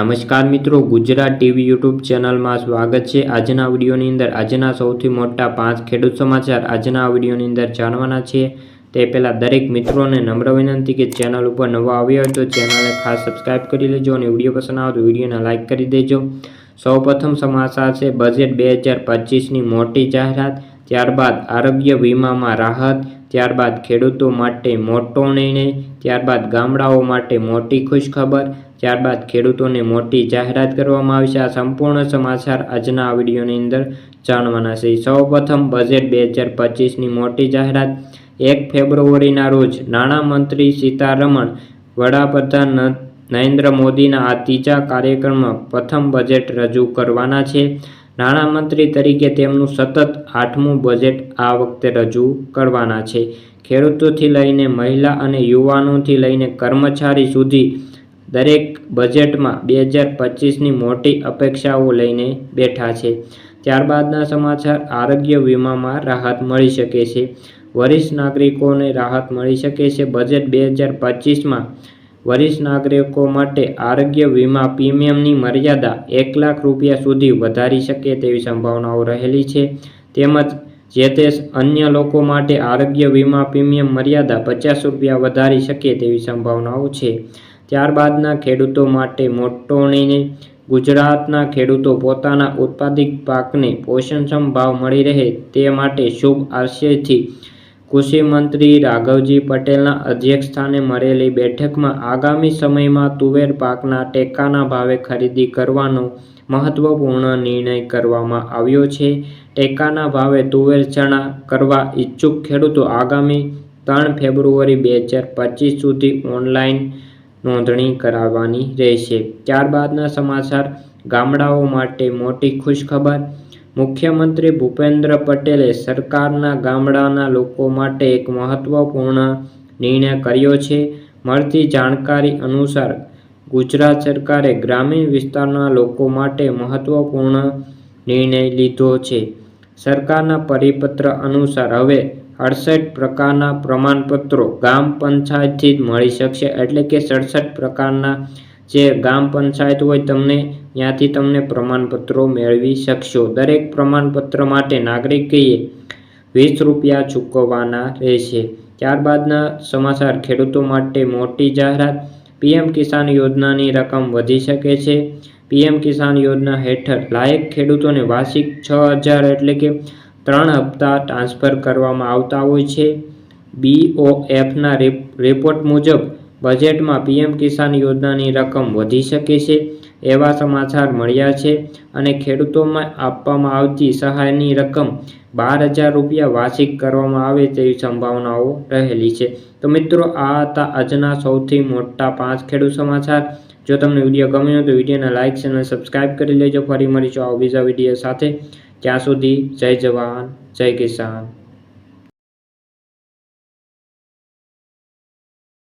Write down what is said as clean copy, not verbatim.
નમસ્કાર મિત્રો, Gujarat TV YouTube ચેનલમાં સ્વાગત છે। આજના વિડીયોની અંદર આજના સૌથી મોટા 5 ખેડૂત સમાચાર આજના વિડીયોની અંદર જાણવાના છે। તે પહેલાં દરેક મિત્રોને નમ્ર વિનંતી કે ચેનલ ઉપર નવા આવ્યા હોય તો ચેનલને ખાસ સબસ્ક્રાઇબ કરી લેજો અને વિડીયો પસંદ આવે તો વિડીયોને લાઇક કરી દેજો। સૌપ્રથમ સમાચાર છે બજેટ 2025ની મોટી જાહેરાત, ત્યારબાદ આરોગ્ય વીમામાં રાહત, ત્યારબાદ ખેડૂતો માટે મોટો નિર્ણય, ત્યારબાદ ગામડાઓ માટે મોટી ખુશખબર, ત્યારબાદ ખેડૂતોને મોટી જાહેરાત કરવામાં આવી છે। આ સંપૂર્ણ સમાચાર આજના આ વિડીયોની અંદર જાણવાના છે। સૌપ્રથમ બજેટ 2025ની મોટી જાહેરાત। 1 ફેબ્રુઆરીના રોજ નાણામંત્રી સીતારમણ વડાપ્રધાન નરેન્દ્ર મોદીના આ ત્રીજા કાર્યક્રમમાં પ્રથમ બજેટ રજૂ કરવાના છે। નાણામંત્રી તરીકે તેમનું સતત 8મું બજેટ આ વખતે રજૂ કરવાના છે। ખેડૂતોથી લઈને મહિલા અને યુવાનોથી લઈને કર્મચારી સુધી દરેક બજેટમાં 2025ની મોટી અપેક્ષાઓ લઈને બેઠા છે। ત્યારબાદના સમાચાર, આરોગ્ય વીમામાં રાહત મળી શકે છે। વરિષ્ઠ નાગરિકોને રાહત મળી શકે છે। બજેટ 2025માં વરિષ્ઠ નાગરિકો માટે આરોગ્ય વીમા પ્રીમિયમની મર્યાદા 1 લાખ રૂપિયા સુધી વધારી શકે તેવી સંભાવનાઓ રહેલી છે, તેમજ જે તે અન્ય લોકો માટે આરોગ્ય વીમા પ્રીમિયમ મર્યાદા 50 રૂપિયા વધારી શકે તેવી સંભાવનાઓ છે। ત્યારબાદના ખેડૂતો માટે મોટો નિર્ણય, ગુજરાતના ખેડૂતો પોતાના ઉત્પાદિત પાકને પોષણક્ષમ ભાવ મળી રહે તે માટે શુભ આશયથી કૃષિ મંત્રી રાઘવજી પટેલના અધ્યક્ષસ્થાને મળેલી બેઠકમાં આગામી સમયમાં તુવેર પાકના ટેકાના ભાવે ખરીદી કરવાનો મહત્વપૂર્ણ નિર્ણય કરવામાં આવ્યો છે। ટેકાના ભાવે તુવેર ચણા કરવા ઈચ્છુક ખેડૂતો આગામી 3 ફેબ્રુઆરી 2025 સુધી ઓનલાઈન નોંધણી કરાવવાની રહેશે। ત્યારબાદના સમાચાર, ગામડાઓ માટે મોટી ખુશખબર। મુખ્યમંત્રી ભૂપેન્દ્ર પટેલે સરકારના ગામડાના લોકો માટે એક મહત્વપૂર્ણ નિર્ણય કર્યો છે। મળતી જાણકારી અનુસાર ગુજરાત સરકારે ગ્રામીણ વિસ્તારના લોકો માટે મહત્વપૂર્ણ નિર્ણય લીધો છે। સરકારના પરિપત્ર અનુસાર હવે 68 પ્રકારના પ્રમાણપત્રો ગ્રામ પંચાયતથી જ મળી શકશે, એટલે કે 67 પ્રકારના જે ગ્રામ પંચાયત હોય ત્યાંથી તમને પ્રમાણપત્રો મેળવી શકશો। દરેક પ્રમાણપત્ર માટે નાગરિકે 20 રૂપિયા ચૂકવવાના રહેશે। ત્યારબાદના સમાચાર, ખેડૂતો માટે મોટી જાહેરાત, પીએમ કિસાન યોજનાની રકમ વધી શકે છે। પીએમ કિસાન યોજના હેઠળ લાયક ખેડૂતોને વાર્ષિક 6000 એટલે કે 3 હપ્તા ટ્રાન્સફર કરવામાં આવતા હોય છે। BOFના રિપોર્ટ મુજબ બજેટમાં પીએમ કિસાન યોજનાની રકમ વધી શકે છે એવા સમાચાર મળ્યા છે અને ખેડૂતોમાં આપવામાં આવતી સહાયની રકમ 12000 રૂપિયા વાર્ષિક કરવામાં આવે તેવી સંભાવનાઓ રહેલી છે। તો મિત્રો, આ હતા આજના સૌથી મોટા 5 ખેડૂત સમાચાર। જો તમને વિડીયો ગમ્યો હોય તો વિડીયોને લાઇક અને સબસ્ક્રાઇબ કરી લેજો। ફરી મળીશું આવા બીજા વિડીયો સાથે। ત્યાં સુધી જય જવાન, જય કિસાન।